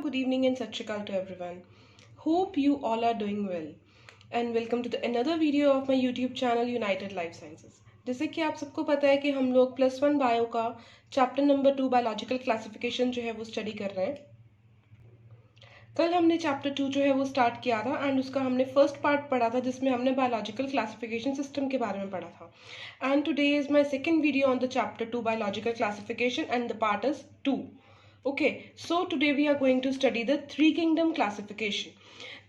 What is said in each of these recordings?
good evening and Sat Shri Akal to everyone. Hope you all are doing well and welcome to another video of my YouTube channel United Life Sciences. जैसे कि आप सबको पता है कि हम लोग +1 बायो का चैप्टर नंबर 2 बायोलॉजिकल क्लासिफिकेशन जो है वो स्टडी कर रहे हैं। कल हमने चैप्टर 2 जो है वो स्टार्ट किया था एंड उसका हमने फर्स्ट पार्ट पढ़ा था जिसमें हमने बायोलॉजिकल क्लासिफिकेशन सिस्टम के बारे में पढ़ा था। And today is my second video on the chapter 2 biological classification and the part is 2. Okay, so today we are going to study the three kingdom classification.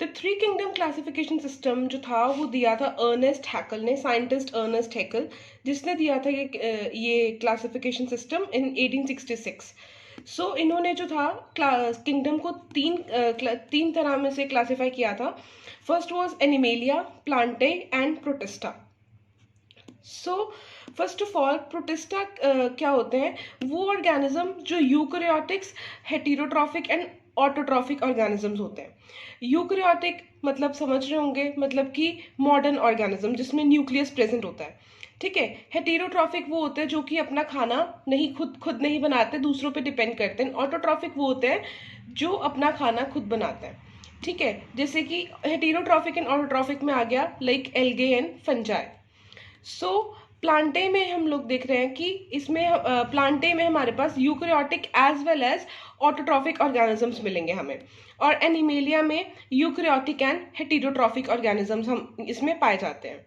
The three kingdom classification system जो था वो दिया था Ernest हैकल ने, scientist Ernest हैकल, जिसने दिया था ये क्लासिफिकेशन सिस्टम इन 1866. सो इन्होंने जो था किंगडम को तीन तरह में से क्लासीफाई किया था. First was animalia, Plantae and protista. So first of all protista क्या होते हैं? वो ऑर्गेनिज्म जो eukaryotics, heterotrophic and autotrophic organisms होते हैं. यूकैरियोटिक मतलब समझ रहे होंगे, मतलब कि मॉडर्न ऑर्गेनिज्म जिसमें न्यूक्लियस प्रेजेंट होता है. ठीक है. हेटेरोट्रॉफिक वो होते हैं जो कि अपना खाना नहीं खुद नहीं बनाते, दूसरों पे डिपेंड करते हैं. ऑटोट्रॉफिक वो होते हैं जो अपना खाना खुद बनाते हैं. ठीक है. जैसे कि हेटेरोट्रॉफिक एंड ऑटोट्रॉफिक में आ गया like algae and fungi. So Plantae में हम लोग देख रहे हैं कि इसमें प्लांटे में हमारे पास eukaryotic as well as autotrophic organisms मिलेंगे हमें, और एनिमेलिया में यूकैरियोटिक एंड हेटेरोट्रॉफिक ऑर्गेनिजम्स हम इसमें पाए जाते हैं.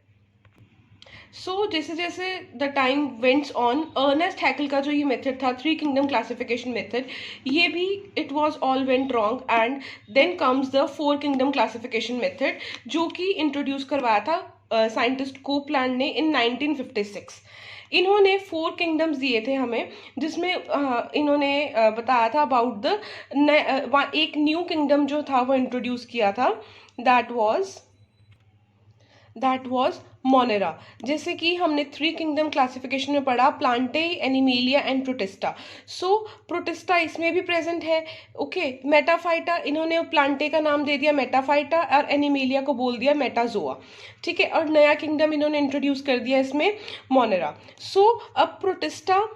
सो जैसे जैसे the time wents on, Ernest Haeckel का जो ये मेथड था, थ्री किंगडम क्लासिफिकेशन मेथड, ये भी it was all went wrong and then comes the four kingdom classification method जो कि इंट्रोड्यूस करवाया था साइंटिस्ट कोपलैंड ने इन 1956. इन्होंने 4 किंगडम्स दिए थे हमें, जिसमें इन्होंने बताया था अबाउट द एक न्यू किंगडम जो था वो इंट्रोड्यूस किया था, दैट वाज मोनेरा. जैसे कि हमने 3 किंगडम क्लासिफिकेशन में पढ़ा, Plantae, animalia and protista. So protista इसमें भी प्रेजेंट है. ओके. मेटाफाइटा, इन्होंने प्लांटे का नाम दे दिया मेटाफाइटा और एनिमेलिया को बोल दिया मेटाजोआ. ठीक है. और नया किंगडम इन्होंने इंट्रोड्यूस कर दिया इसमें, मोनेरा. सो अब प्रोटिस्टा,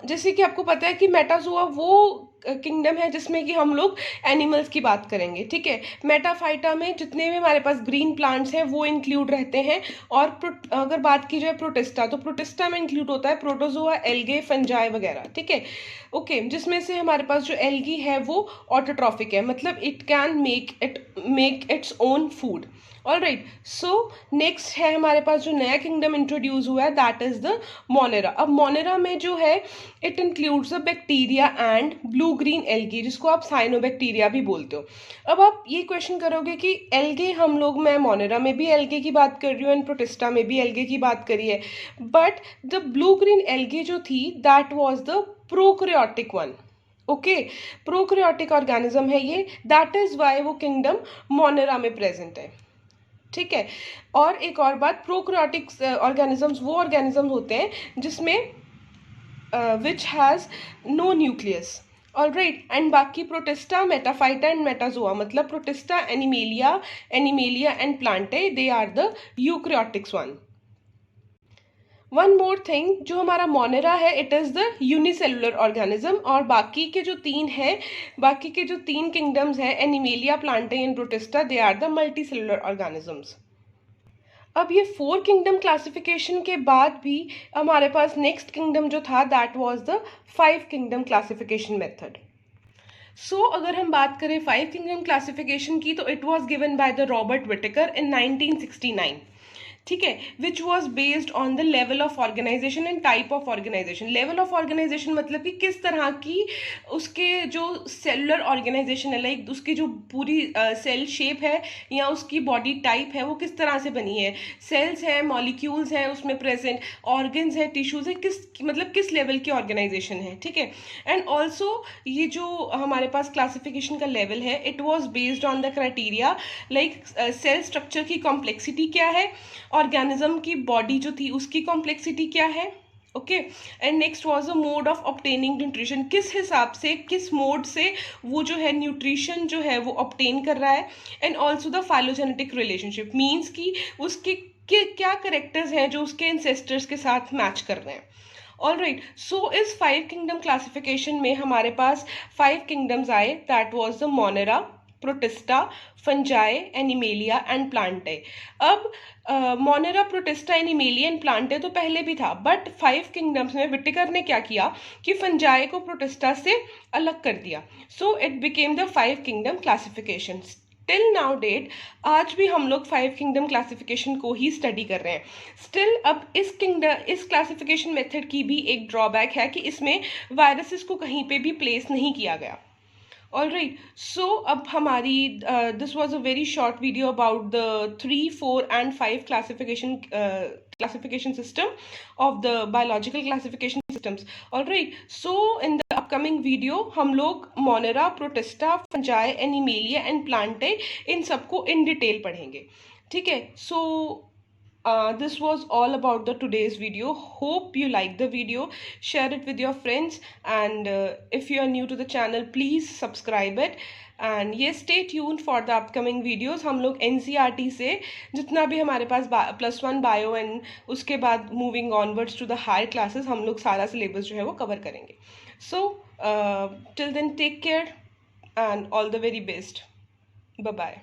जैसे कि आपको पता है कि मेटाजोआ वो किंगडम है जिसमें कि हम लोग एनिमल्स की बात करेंगे. ठीक है. मेटाफाइटा में जितने भी हमारे पास ग्रीन प्लांट्स हैं वो इंक्लूड रहते हैं. और अगर बात की जाए प्रोटिस्टा, तो प्रोटिस्टा में इंक्लूड होता है प्रोटोजोआ, एल्गे, फंजाई वगैरह. ठीक है. ओके. जिसमें से हमारे पास जो एल्गी है वो ऑटोट्रॉफिक है, मतलब it can make its own food. All right. So next है हमारे पास जो नया किंगडम इंट्रोड्यूस हुआ है, दैट इज द मोनेरा. अब मोनेरा में जो है it includes the bacteria and blue green algae, जिसको आप साइनोबैक्टीरिया भी बोलते हो. अब आप ये क्वेश्चन करोगे कि एल्गे हम लोग, मैं मोनेरा में भी एल्गे की बात कर रही हूँ एंड प्रोटिस्टा में भी एल्गे की बात करी है, but the blue green algae जो थी that was the prokaryotic one. Okay. Prokaryotic organism है ये, दैट इज वाई वो किंगडम मोनेरा में प्रेजेंट है. ठीक है. और एक और बात, प्रोकैरियोटिक ऑर्गेनिजम्स वो ऑर्गेनिजम्स होते हैं जिसमें which has no nucleus. All right. And बाकी प्रोटिस्टा, मेटाफाइटा एंड मेटाजोआ, मतलब Protista, Animalia and Plantae, they are the eukaryotics one. One more thing, जो हमारा मोनेरा है it is the unicellular organism, और बाकी के जो तीन किंगडम्स हैं, Animalia, Plantae and Protista, they are the multicellular organisms. अब ये 4 किंगडम क्लासिफिकेशन के बाद भी हमारे पास नेक्स्ट किंगडम जो था that was the 5 kingdom classification method. So अगर हम बात करें 5 किंगडम क्लासिफिकेशन की, तो it was given by the Robert Whittaker in 1969. ठीक है. Which was based on the level of organization and type of organization. Level of organization मतलब कि किस तरह की उसके जो सेलुलर ऑर्गेनाइजेशन है, लाइक उसकी जो पूरी सेल शेप है या उसकी बॉडी टाइप है वो किस तरह से बनी है, सेल्स है, मॉलिक्यूल्स हैं उसमें प्रेजेंट, ऑर्गन्स है, टिश्यूज है, किस लेवल की ऑर्गेनाइजेशन है. ठीक है. एंड ऑल्सो ये जो हमारे पास क्लासिफिकेशन का लेवल है it was based on the criteria like cell structure की कॉम्प्लेक्सिटी क्या है, ऑर्गेनिज्म की बॉडी जो थी उसकी कॉम्प्लेक्सिटी क्या है. Okay. And next was a mode of obtaining nutrition, किस हिसाब से, किस मोड से वो जो है न्यूट्रिशन जो है वो ऑब्टेन कर रहा है. And also the phylogenetic relationship, means कि उसके क्या करेक्टर्स हैं जो उसके एंसेस्टर्स के साथ मैच कर रहे हैं. ऑल राइट, सो इस 5 किंगडम क्लासिफिकेशन में हमारे पास 5 किंगडम्स आए, that was the Monera, Protista, Fungi, Animalia and Plantae. अब Monera, Protista, Animalia and Plantae तो पहले भी था, बट 5 किंगडम्स में विटिकर ने क्या किया कि फंजाई को प्रोटिस्टा से अलग कर दिया, so it became the 5 kingdom classification. Till now date आज भी हम लोग 5 किंगडम क्लासिफिकेशन को ही स्टडी कर रहे हैं स्टिल। अब इस क्लासिफिकेशन मेथड की भी एक ड्रॉबैक है कि इसमें वायरसेस को कहीं पे भी प्लेस नहीं किया गया। ऑल राइट, सो अब हमारी this was a very short video about the 3, 4 and 5 classification system of the biological classification systems. All right, so in the upcoming video हम लोग Monera, Protista, Fungi, Animalia and Plantae इन सबको in detail पढ़ेंगे, ठीक है। सो this was all about the today's video. Hope you like the video, share it with your friends, and if you are new to the channel please subscribe it, and yes, stay tuned for the upcoming videos. हम लोग NCERT से जितना भी हमारे पास +1 bio and उसके बाद moving onwards to the higher classes हम लोग सारा सिलेबस जो है वो कवर करेंगे। So till then take care and all the very best, bye bye.